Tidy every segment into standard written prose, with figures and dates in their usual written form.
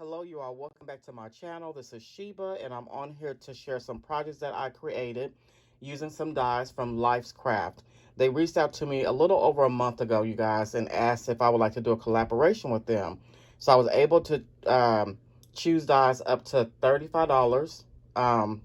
Hello, you all. Welcome back to my channel. This is Sheba, and I'm on here to share some projects that I created using some dies from Lifescraft. They reached out to me a little over a month ago, you guys, and asked if I would like to do a collaboration with them. So I was able to choose dies up to $35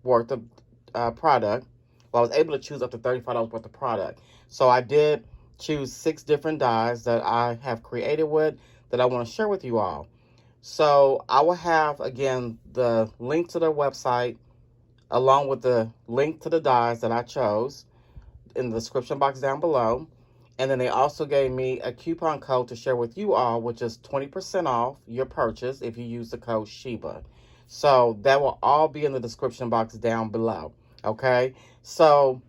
worth of product. Well, I was able to choose up to $35 worth of product. So I did choose 6 different dies that I have created with that I want to share with you all. So I will have, again, the link to their website along with the link to the dies that I chose in the description box down below. And then they also gave me a coupon code to share with you all, which is 20% off your purchase if you use the code Sheba. So that will all be in the description box down below. Okay, so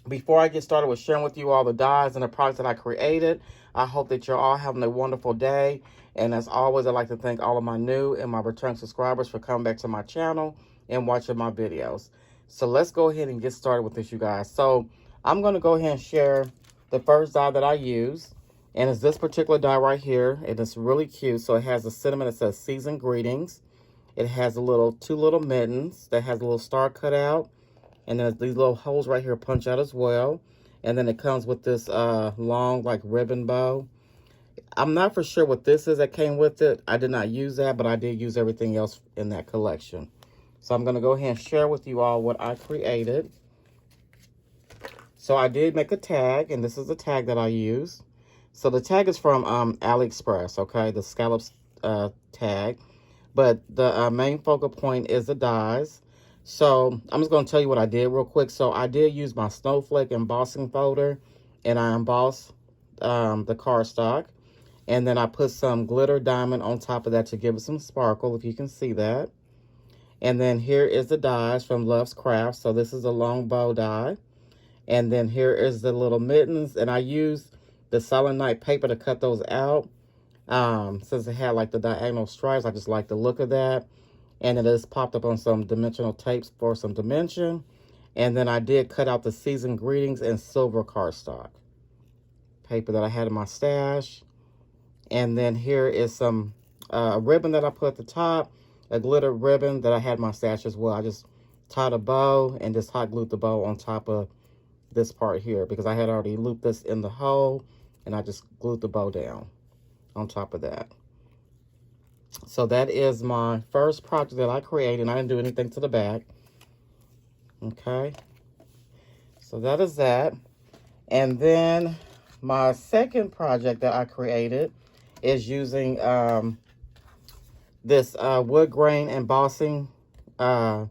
before I get started with sharing with you all the dies and the products that I created, I hope that you're all having a wonderful day. And as always, I'd like to thank all of my new and my return subscribers for coming back to my channel and watching my videos. So let's go ahead and get started with this, you guys. So I'm going to go ahead and share the first die that I use. And it's this particular die right here. And it's really cute. So it has a sentiment that says Season Greetings. It has two little mittens that has a little star cut out. And then these little holes right here punch out as well. And then it comes with this long like ribbon bow. I'm not for sure what this is that came with it. I did not use that, but I did use everything else in that collection. So I'm going to go ahead and share with you all what I created. So I did make a tag, and this is the tag that I use. So the tag is from AliExpress, okay, the scallops tag. But the main focal point is the dies. So I'm just going to tell you what I did real quick. So I did use my snowflake embossing folder, and I embossed the cardstock. And then I put some glitter diamond on top of that to give it some sparkle, if you can see that. And then here is the dies from Lifescraft. So this is a long bow die. And then here is the little mittens. And I used the Silent Night paper to cut those out. Since it had like the diagonal stripes, I just like the look of that. And it is popped up on some dimensional tapes for some dimension. And then I did cut out the Season Greetings and silver cardstock paper that I had in my stash. And then here is some ribbon that I put at the top, a glitter ribbon that I had in my stash as well. I just tied a bow and just hot glued the bow on top of this part here because I had already looped this in the hole, and I just glued the bow down on top of that. So that is my first project that I created, and I didn't do anything to the back. Okay, so that is that. And then my second project that I created is using this wood grain embossing, not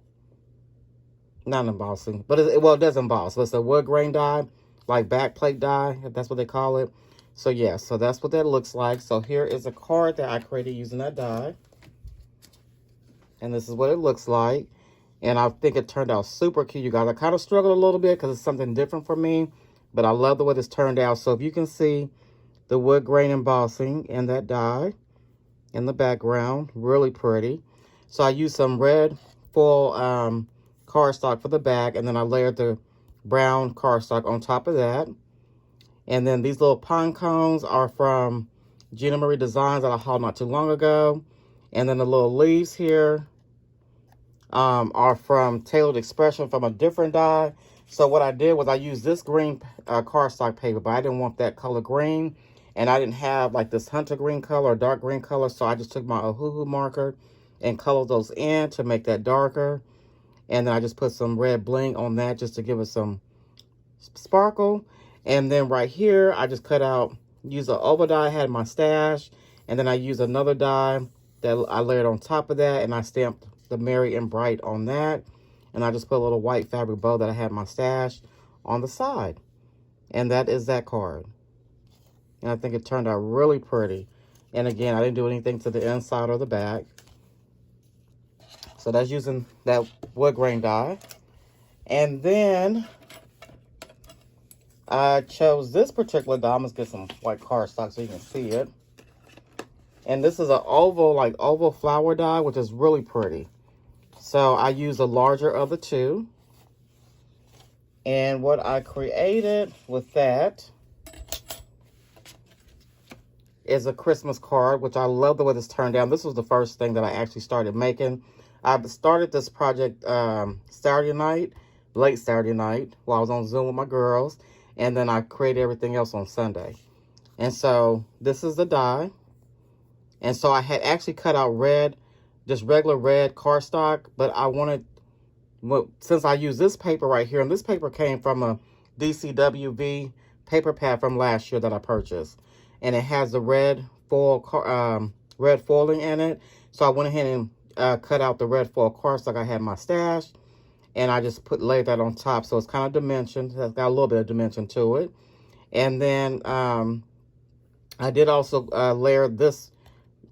embossing, but it does emboss. So it's a wood grain die, like backplate die, if that's what they call it. So yeah, so that's what that looks like. So here is a card that I created using that die. And this is what it looks like. And I think it turned out super cute, you guys. I kind of struggled a little bit because it's something different for me, but I love the way this turned out. So if you can see the wood grain embossing and that die in the background, really pretty. So I used some red foil cardstock for the back, and then I layered the brown cardstock on top of that. And then these little pine cones are from Gina Marie Designs that I hauled not too long ago. And then the little leaves here are from Tailored Expression from a different die. So what I did was I used this green cardstock paper, but I didn't want that color green. And I didn't have like this hunter green color or dark green color. So I just took my Ohuhu marker and colored those in to make that darker. And then I just put some red bling on that just to give it some sparkle. And then right here, I just cut out, used an oval die I had in my stash. And then I used another die that I layered on top of that. And I stamped the Merry and Bright on that. And I just put a little white fabric bow that I had in my stash on the side. And that is that card. And I think it turned out really pretty. And again, I didn't do anything to the inside or the back. So that's using that wood grain die. And then I chose this particular die. I'm going to get some white cardstock so you can see it. And this is an oval flower die, which is really pretty. So I used a larger of the two. And what I created with that is a Christmas card, which I love the way this turned out. This was the first thing that I actually started making. I started this project Saturday night, late Saturday night, while I was on Zoom with my girls. And then I created everything else on Sunday. And so this is the die. And so I had actually cut out red, just regular red cardstock. But I wanted, well, since I use this paper right here, and this paper came from a DCWV paper pad from last year that I purchased. And it has the red foil, red foiling in it. So I went ahead and cut out the red foil cardstock I had in my stash. And I just laid that on top. So it's kind of dimensioned. It's got a little bit of dimension to it. And then I did also layer this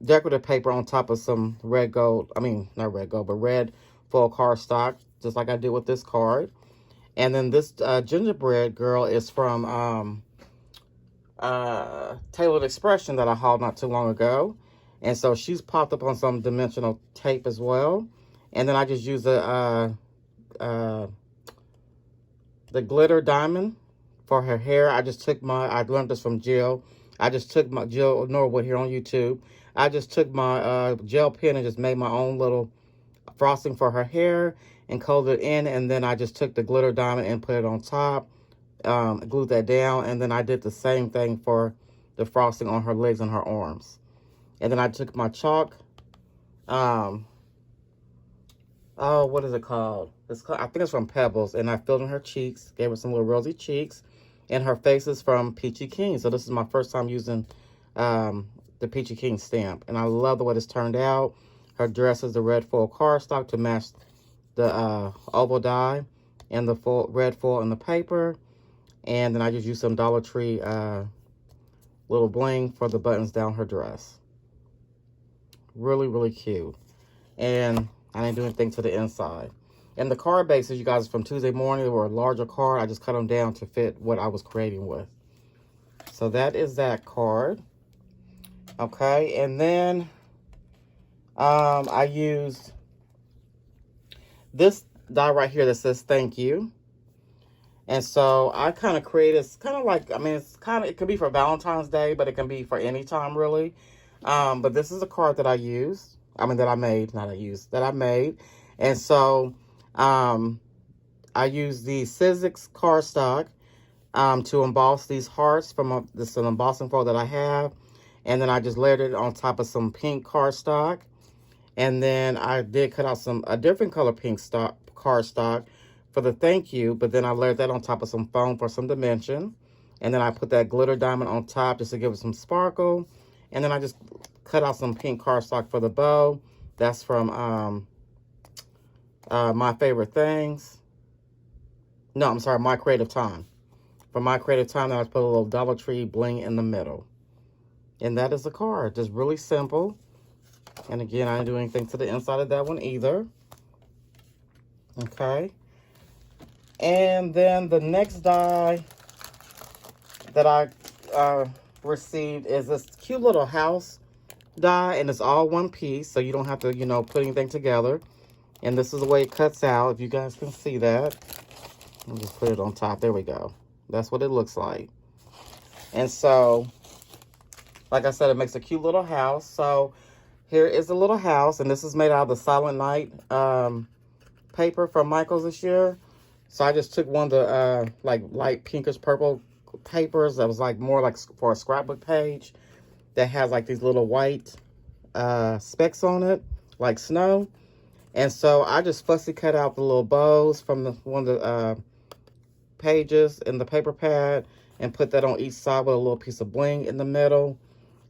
decorative paper on top of some red gold. I mean, not red gold, but red foil cardstock, just like I did with this card. And then this gingerbread girl is from Tailored Expression that I hauled not too long ago. And so she's popped up on some dimensional tape as well. And then I just used the glitter diamond for her hair. I just took I learned this from Jill. I just took my Jill Norwood here on YouTube. I just took my gel pen and just made my own little frosting for her hair and colored it in. And then I just took the glitter diamond and put it on top, glued that down. And then I did the same thing for the frosting on her legs and her arms. And then I took my chalk. Oh, what is it called? I think it's from Pebbles. And I filled in her cheeks, gave her some little rosy cheeks. And her face is from Peachy King. So this is my first time using the Peachy King stamp. And I love the way this turned out. Her dress is the red foil cardstock to match the oval die and the red foil in the paper. And then I just used some Dollar Tree little bling for the buttons down her dress. Really, really cute. And I didn't do anything to the inside. And the card bases, you guys, from Tuesday morning, they were a larger card. I just cut them down to fit what I was creating with. So that is that card. Okay, and then I used this die right here that says thank you. And so I kind of created, it's kind of like, I mean, it could be for Valentine's Day, but it can be for any time really. But this is a card that I used. I mean, that I made, not I used, that I made. And so I used the Sizzix cardstock to emboss these hearts from this an embossing foil that I have. And then I just layered it on top of some pink cardstock. And then I did cut out a different color pink cardstock for the thank you. But then I layered that on top of some foam for some dimension. And then I put that glitter diamond on top just to give it some sparkle. And then I just cut out some pink cardstock for the bow. That's from My Favorite Things. No, I'm sorry, My Creative Time. For My Creative Time, then I put a little Dollar Tree bling in the middle. And that is the card. Just really simple. And again, I didn't do anything to the inside of that one either. Okay. And then the next die that I received is this cute little house die. And it's all one piece. So you don't have to, put anything together. And this is the way it cuts out. If you guys can see that. I'll just put it on top. There we go. That's what it looks like. And so, like I said, it makes a cute little house. So here is a little house, and this is made out of the Silent Night paper from Michaels this year. So I just took one of the like light pinkish purple papers that was like more like for a scrapbook page that has like these little white specks on it, like snow. And so I just fussy cut out the little bows from one of the pages in the paper pad and put that on each side with a little piece of bling in the middle.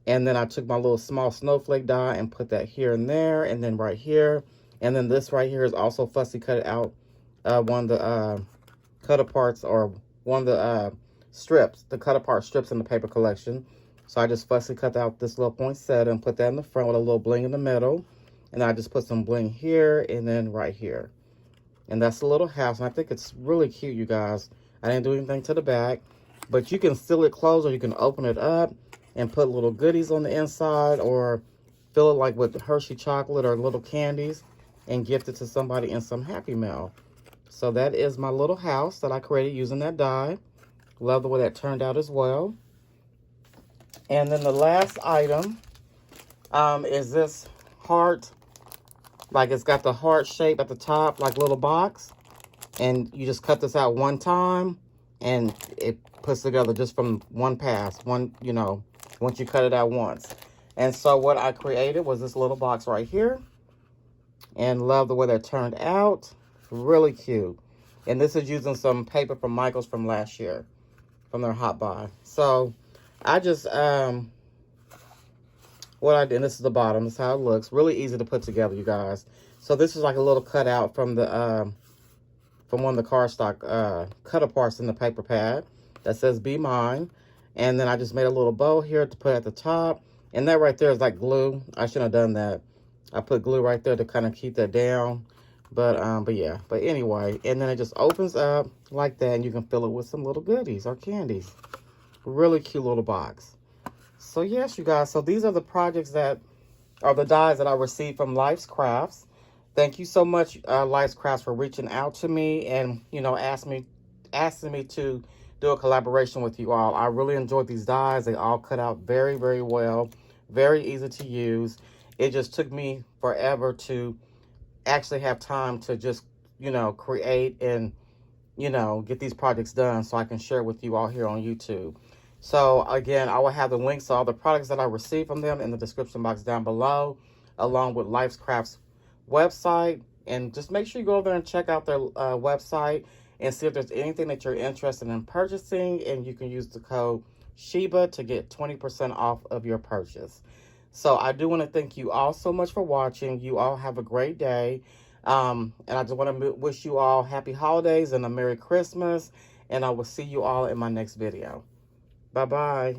And then I took my little small snowflake die and put that here and there, and then right here. And then this right here is also fussy cut out one of the cut aparts, or one of the strips, the cut apart strips in the paper collection. So I just fussy cut out this little poinsettia and put that in the front with a little bling in the middle. And then I just put some bling here and then right here. And that's a little house, and I think it's really cute, you guys. I didn't do anything to the back, but you can seal it closed, or you can open it up and put little goodies on the inside, or fill it like with Hershey chocolate or little candies and gift it to somebody in some Happy Mail. So that is my little house that I created using that die. Love the way that turned out as well. And then the last item is this heart. Like, it's got the heart shape at the top, like little box. And you just cut this out one time, and it puts together just from one pass. Once you cut it out once. And so what I created was this little box right here. And love the way that turned out. Really cute. And this is using some paper from Michael's from last year, from their Hot Buy. So I just, what I did, and this is the bottom, this is how it looks. Really easy to put together, you guys. So this is like a little cutout from the, from one of the cardstock cut aparts in the paper pad that says "Be Mine." And then I just made a little bow here to put at the top. And that right there is like glue. I shouldn't have done that. I put glue right there to kind of keep that down. But yeah. But anyway, and then it just opens up like that, and you can fill it with some little goodies or candies. Really cute little box. So yes, you guys. So these are the projects that are the dies that I received from Lifescraft. Thank you so much, Lifescraft, for reaching out to me and, asking me to do a collaboration with you all. I really enjoyed these dies. They all cut out very, very well. Very easy to use. It just took me forever to actually have time to just, create and, get these projects done so I can share with you all here on YouTube. So, again, I will have the links to all the products that I received from them in the description box down below, along with Lifescraft's website. And just make sure you go over there and check out their website and see if there's anything that you're interested in purchasing. And you can use the code Sheba to get 20% off of your purchase. So I do want to thank you all so much for watching. You all have a great day. And I just want to wish you all happy holidays and a Merry Christmas. And I will see you all in my next video. Bye-bye.